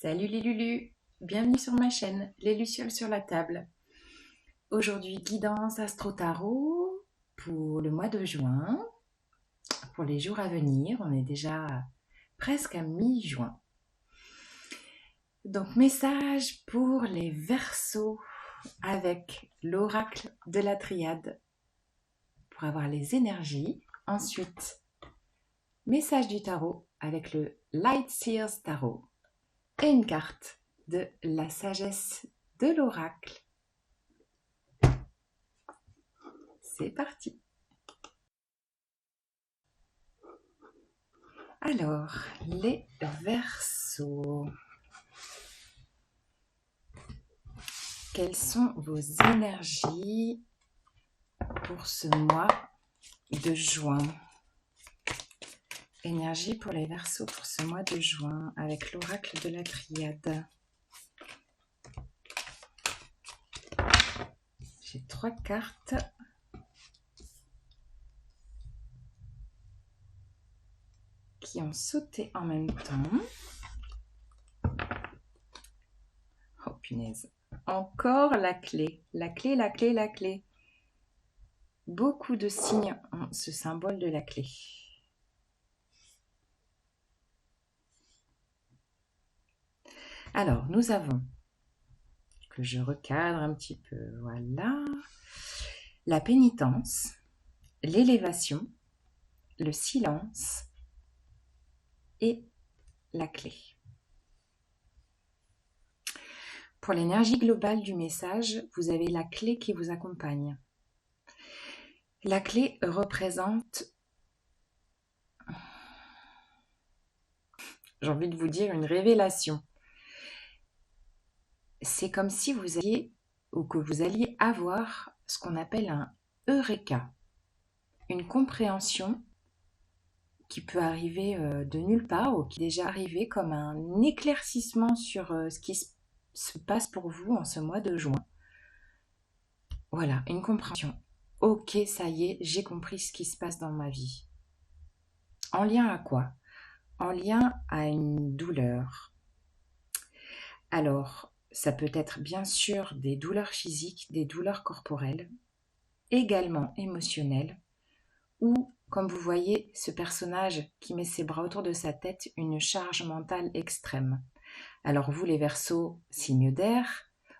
Salut les Lulus, bienvenue sur ma chaîne, les Lucioles sur la table. Aujourd'hui, guidance astro-tarot pour le mois de juin, pour les jours à venir. On est déjà presque à mi-juin. Donc, message pour les Verseaux avec l'oracle de la triade pour avoir les énergies. Ensuite, message du tarot avec le Light Seers Tarot et une carte de la sagesse de l'oracle. C'est parti. Alors, les Verseaux. Quelles sont vos énergies pour ce mois de juin? Énergie pour les Verseaux pour ce mois de juin avec l'oracle de la triade. J'ai 3 cartes. Qui ont sauté en même temps. Oh punaise. Encore la clé. La clé, la clé, la clé. Beaucoup de signes ont ce symbole de la clé. Alors, nous avons, que je recadre un petit peu, voilà, la pénitence, l'élévation, le silence et la clé. Pour l'énergie globale du message, vous avez la clé qui vous accompagne. La clé représente, j'ai envie de vous dire, une révélation. C'est comme si vous alliez, ou que vous alliez avoir ce qu'on appelle un eureka, une compréhension qui peut arriver de nulle part ou qui est déjà arrivé comme un éclaircissement sur ce qui se passe pour vous en ce mois de juin. Voilà, une compréhension. Ok, ça y est, j'ai compris ce qui se passe dans ma vie. En lien à quoi? En lien à une douleur. Alors, ça peut être bien sûr des douleurs physiques, des douleurs corporelles, également émotionnelles, ou, comme vous voyez, ce personnage qui met ses bras autour de sa tête, une charge mentale extrême. Alors vous, les Verseaux, signe d'air,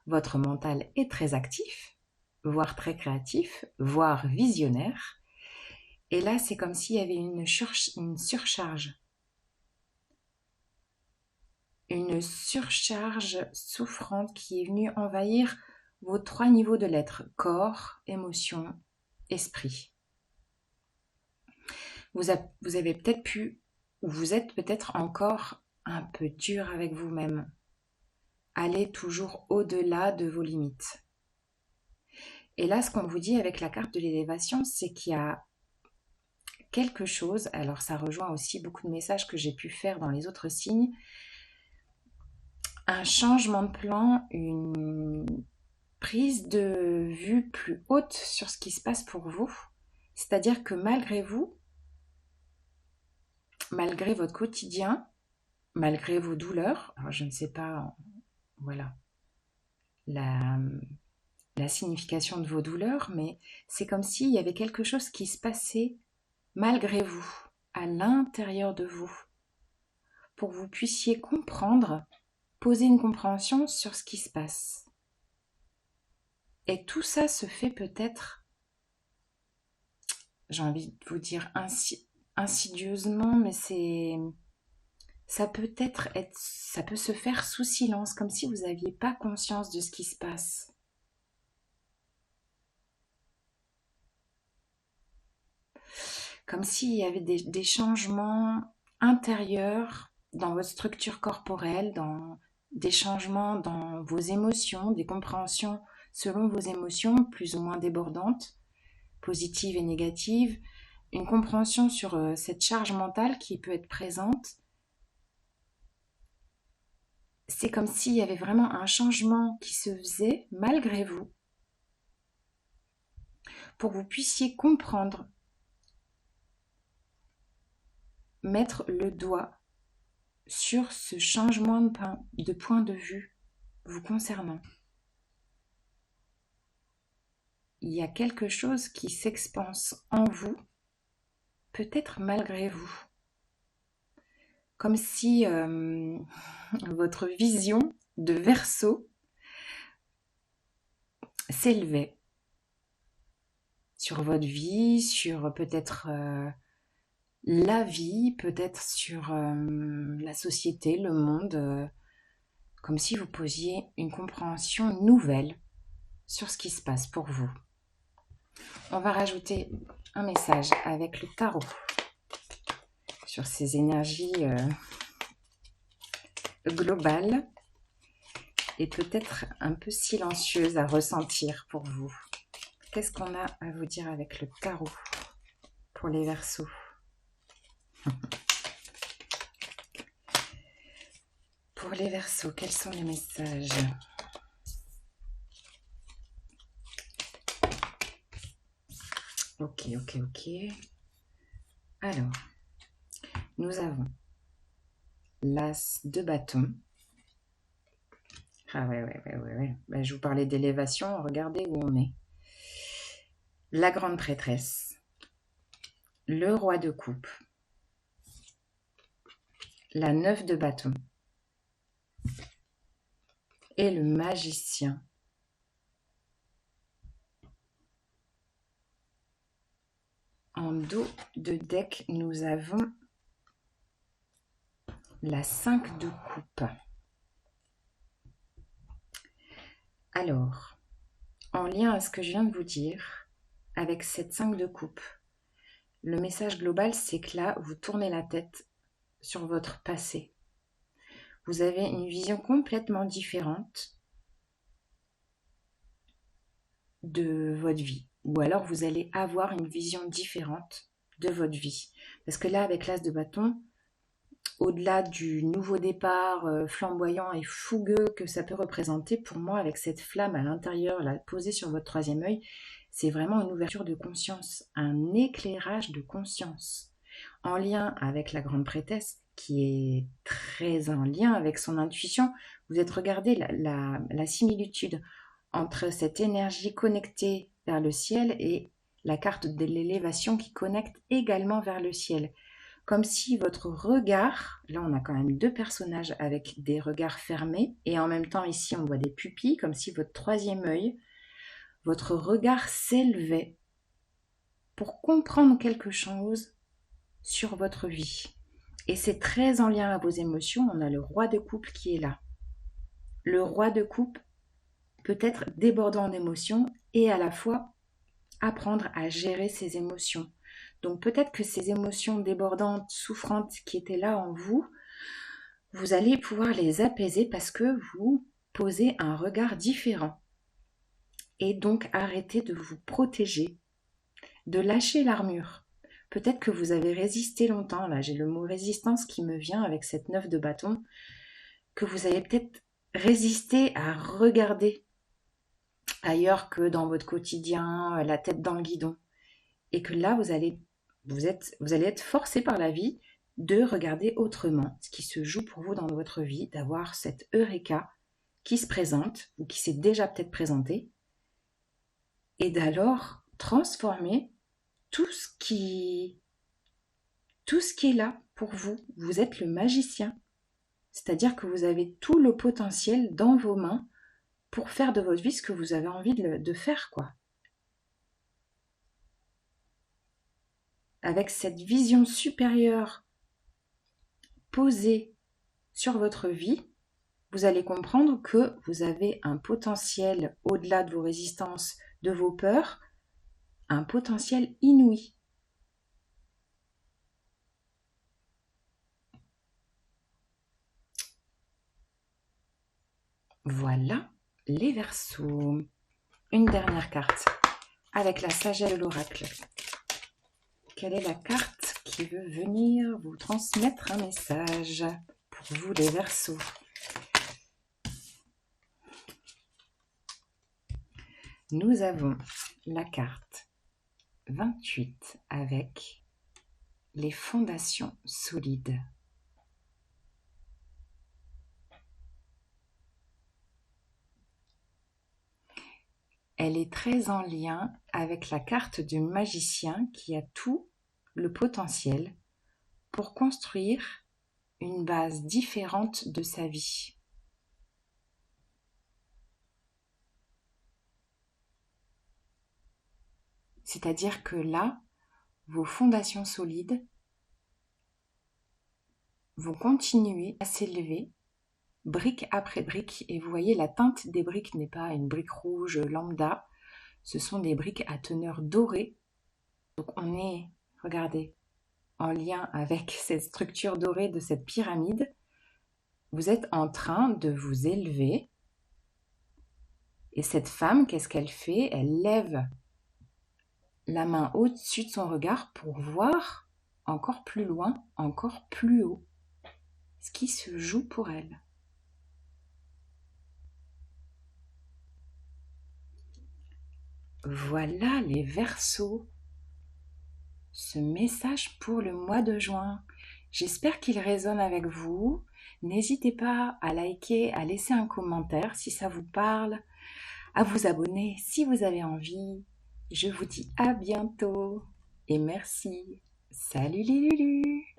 votre mental est très actif, voire très créatif, voire visionnaire. Et là, c'est comme s'il y avait une surcharge. Une surcharge souffrante qui est venue envahir vos 3 niveaux de l'être, corps, émotion, esprit. Vous avez peut-être pu, ou vous êtes peut-être encore un peu dur avec vous-même. Allez toujours au-delà de vos limites. Et là, ce qu'on vous dit avec la carte de l'élévation, c'est qu'il y a quelque chose, alors ça rejoint aussi beaucoup de messages que j'ai pu faire dans les autres signes, un changement de plan, une prise de vue plus haute sur ce qui se passe pour vous. C'est-à-dire que malgré vous, malgré votre quotidien, malgré vos douleurs, alors je ne sais pas, voilà, la signification de vos douleurs, mais c'est comme s'il y avait quelque chose qui se passait malgré vous, à l'intérieur de vous, pour que vous puissiez comprendre, poser une compréhension sur ce qui se passe. Et tout ça se fait peut-être, j'ai envie de vous dire insidieusement, mais ça peut se faire sous silence, comme si vous n'aviez pas conscience de ce qui se passe. Comme s'il y avait des changements intérieurs dans votre structure corporelle, dans des changements dans vos émotions, des compréhensions selon vos émotions plus ou moins débordantes, positives et négatives, une compréhension sur cette charge mentale qui peut être présente. C'est comme s'il y avait vraiment un changement qui se faisait malgré vous pour que vous puissiez comprendre, mettre le doigt sur ce changement de point de vue vous concernant. Il y a quelque chose qui s'expanse en vous, peut-être malgré vous. Comme si votre vision de Verseau s'élevait sur votre vie, sur peut-être la vie, peut-être sur la société, le monde, comme si vous posiez une compréhension nouvelle sur ce qui se passe pour vous. On va rajouter un message avec le tarot sur ces énergies globales et peut-être un peu silencieuses à ressentir pour vous. Qu'est-ce qu'on a à vous dire avec le tarot pour les Verseaux? Pour les Verseaux, quels sont les messages? Ok. Alors, nous avons l'As de bâton. Ah ouais. Ben, je vous parlais d'élévation, regardez où on est. La grande prêtresse. Le roi de coupe. La 9 de bâton. Et le magicien. En dos de deck, nous avons la 5 de coupe. Alors, en lien à ce que je viens de vous dire, avec cette 5 de coupe, le message global, c'est que là, vous tournez la tête sur votre passé. Vous avez une vision complètement différente de votre vie. Ou alors, vous allez avoir une vision différente de votre vie. Parce que là, avec l'As de bâton, au-delà du nouveau départ flamboyant et fougueux que ça peut représenter, pour moi, avec cette flamme à l'intérieur, là, posée sur votre troisième œil, c'est vraiment une ouverture de conscience, un éclairage de conscience, en lien avec la grande prêtresse, qui est très en lien avec son intuition. Vous êtes regardé la similitude entre cette énergie connectée vers le ciel et la carte de l'élévation qui connecte également vers le ciel. Comme si votre regard, là on a quand même deux personnages avec des regards fermés, et en même temps ici on voit des pupilles, comme si votre troisième œil, votre regard s'élevait pour comprendre quelque chose sur votre vie. Et c'est très en lien à vos émotions. On a le roi de coupe qui est là. Le roi de coupe peut être débordant d'émotions et à la fois apprendre à gérer ses émotions. Donc peut-être que ces émotions débordantes, souffrantes qui étaient là en vous, vous allez pouvoir les apaiser parce que vous posez un regard différent. Et donc arrêtez de vous protéger, de lâcher l'armure. Peut-être que vous avez résisté longtemps, là j'ai le mot résistance qui me vient avec cette 9 de bâton, que vous avez peut-être résisté à regarder ailleurs que dans votre quotidien, la tête dans le guidon. Et que là, vous allez être forcé par la vie de regarder autrement ce qui se joue pour vous dans votre vie, d'avoir cette eureka qui se présente ou qui s'est déjà peut-être présenté, et d'alors transformer tout ce qui est là pour vous. Vous êtes le magicien, c'est-à-dire que vous avez tout le potentiel dans vos mains pour faire de votre vie ce que vous avez envie de faire, quoi. Avec cette vision supérieure posée sur votre vie, vous allez comprendre que vous avez un potentiel au-delà de vos résistances, de vos peurs, un potentiel inouï. Voilà les Verseaux. Une dernière carte avec la sagesse de l'oracle. Quelle est la carte qui veut venir vous transmettre un message pour vous les Verseaux? Nous avons la carte 28 avec les fondations solides. elle est très en lien avec la carte du magicien qui a tout le potentiel pour construire une base différente de sa vie. C'est-à-dire que là, vos fondations solides vont continuer à s'élever brique après brique, et vous voyez, la teinte des briques n'est pas une brique rouge lambda, ce sont des briques à teneur dorée. Donc on est, regardez, en lien avec cette structure dorée de cette pyramide. Vous êtes en train de vous élever. Et cette femme, qu'est-ce qu'elle fait? Elle lève la main au-dessus de son regard pour voir encore plus loin, encore plus haut, ce qui se joue pour elle. Voilà les Verseaux, ce message pour le mois de juin. J'espère qu'il résonne avec vous. N'hésitez pas à liker, à laisser un commentaire si ça vous parle, à vous abonner si vous avez envie. Je vous dis à bientôt et merci. Salut les Lulus!